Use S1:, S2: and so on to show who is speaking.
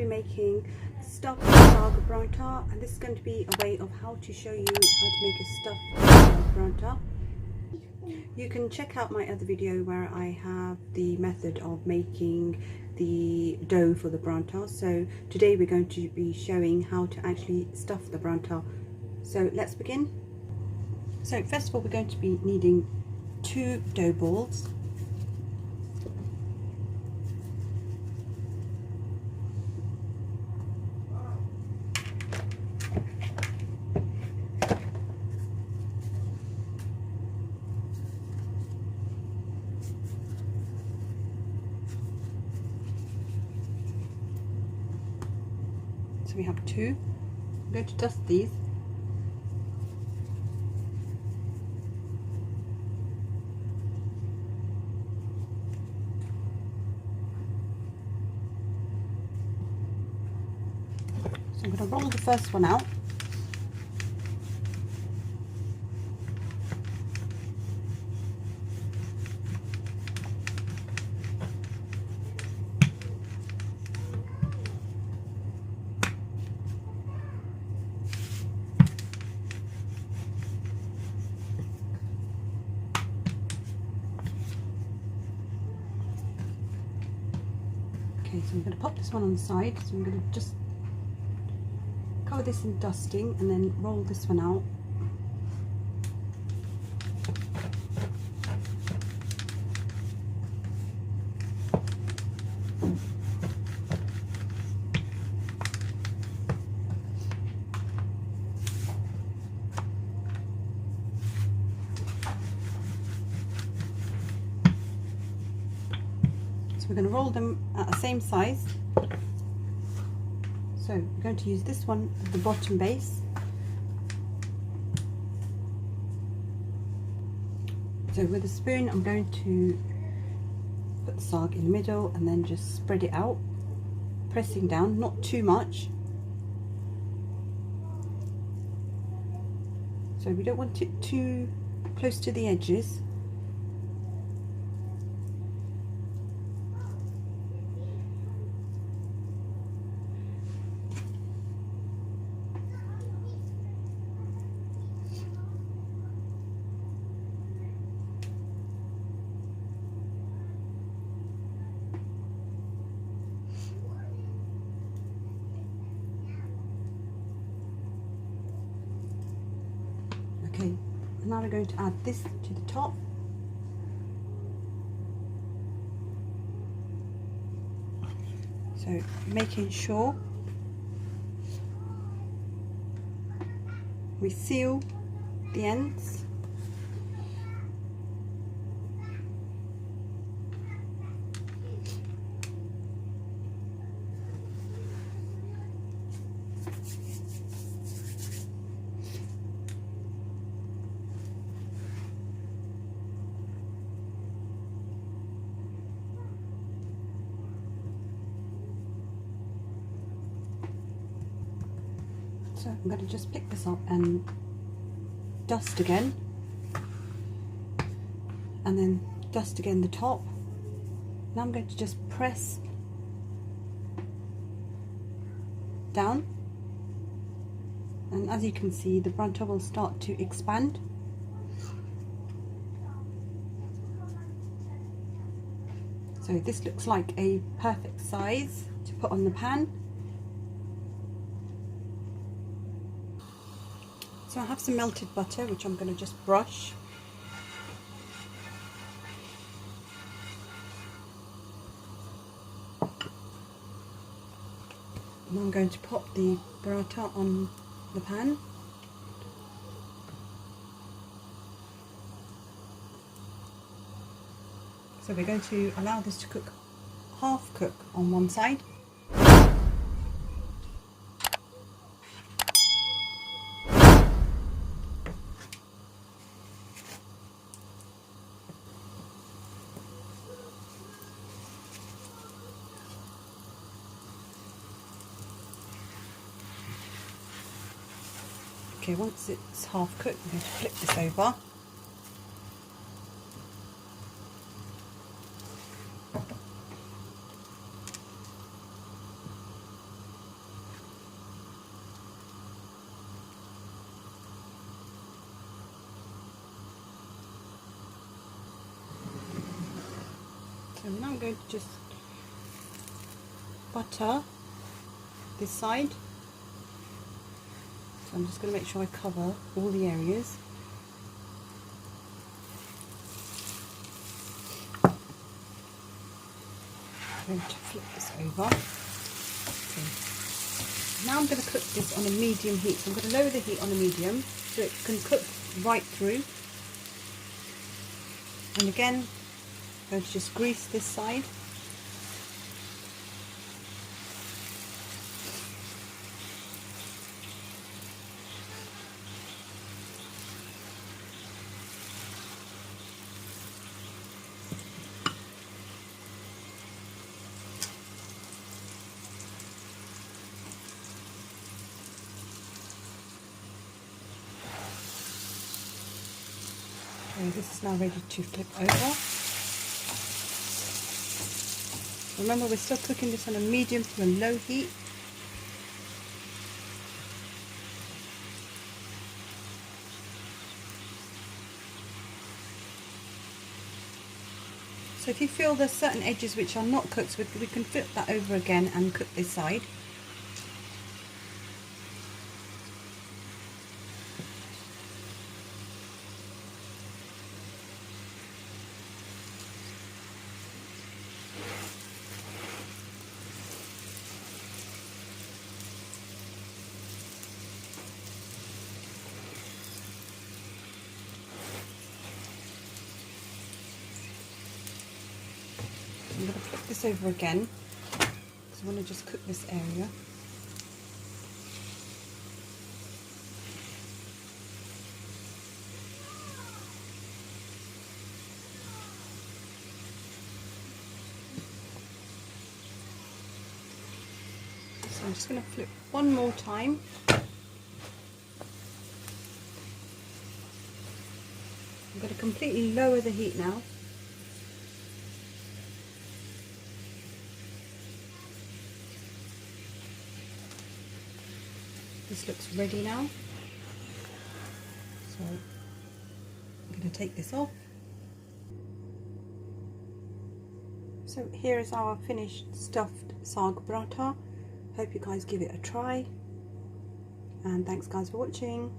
S1: be making stuffed Saag paratha, and this is going to be a way of how to show you how to make a stuffed paratha. You can check out my other video where I have the method of making the dough for the paratha. So today we're going to be showing how to actually stuff the paratha. So let's begin. So first of all, we're going to be needing 2 dough balls. So we have 2. I'm going to dust these. So I'm going to roll the first one out. Okay, so I'm going to pop this one on the side. So I'm going to just cover this in dusting and then roll this one out. We're going to roll them at the same size. So we're going to use this one at the bottom base. So with a spoon I'm going to put the saag in the middle and then just spread it out, pressing down, not too much. So we don't want it too close to the edges. Okay, now we're going to add this to the top. So making sure we seal the ends. So I'm going to just pick this up and dust again, and then dust again the top. Now I'm going to just press down, and as you can see the paratha will start to expand. So this looks like a perfect size to put on the pan. So I have some melted butter which I'm going to just brush. And I'm going to pop the paratha on the pan. So we're going to allow this to cook, half cook on one side. Okay, once it's half cooked, I'm going to flip this over. So now I'm going to just butter this side. So I'm just going to make sure I cover all the areas. I'm going to flip this over. Okay. Now I'm going to cook this on a medium heat. So I'm going to lower the heat on a medium so it can cook right through. And again, I'm going to just grease this side. Okay, this is now ready to flip over. Remember, we're still cooking this on a medium to a low heat. So if you feel there's certain edges which are not cooked, so we can flip that over again and cook this side. I'm going to flip this over again because I want to just cook this area. So I'm just going to flip one more time. I'm going to completely lower the heat now. This looks ready now. So I'm going to take this off. So here is our finished stuffed saag paratha. Hope you guys give it a try. And thanks guys for watching.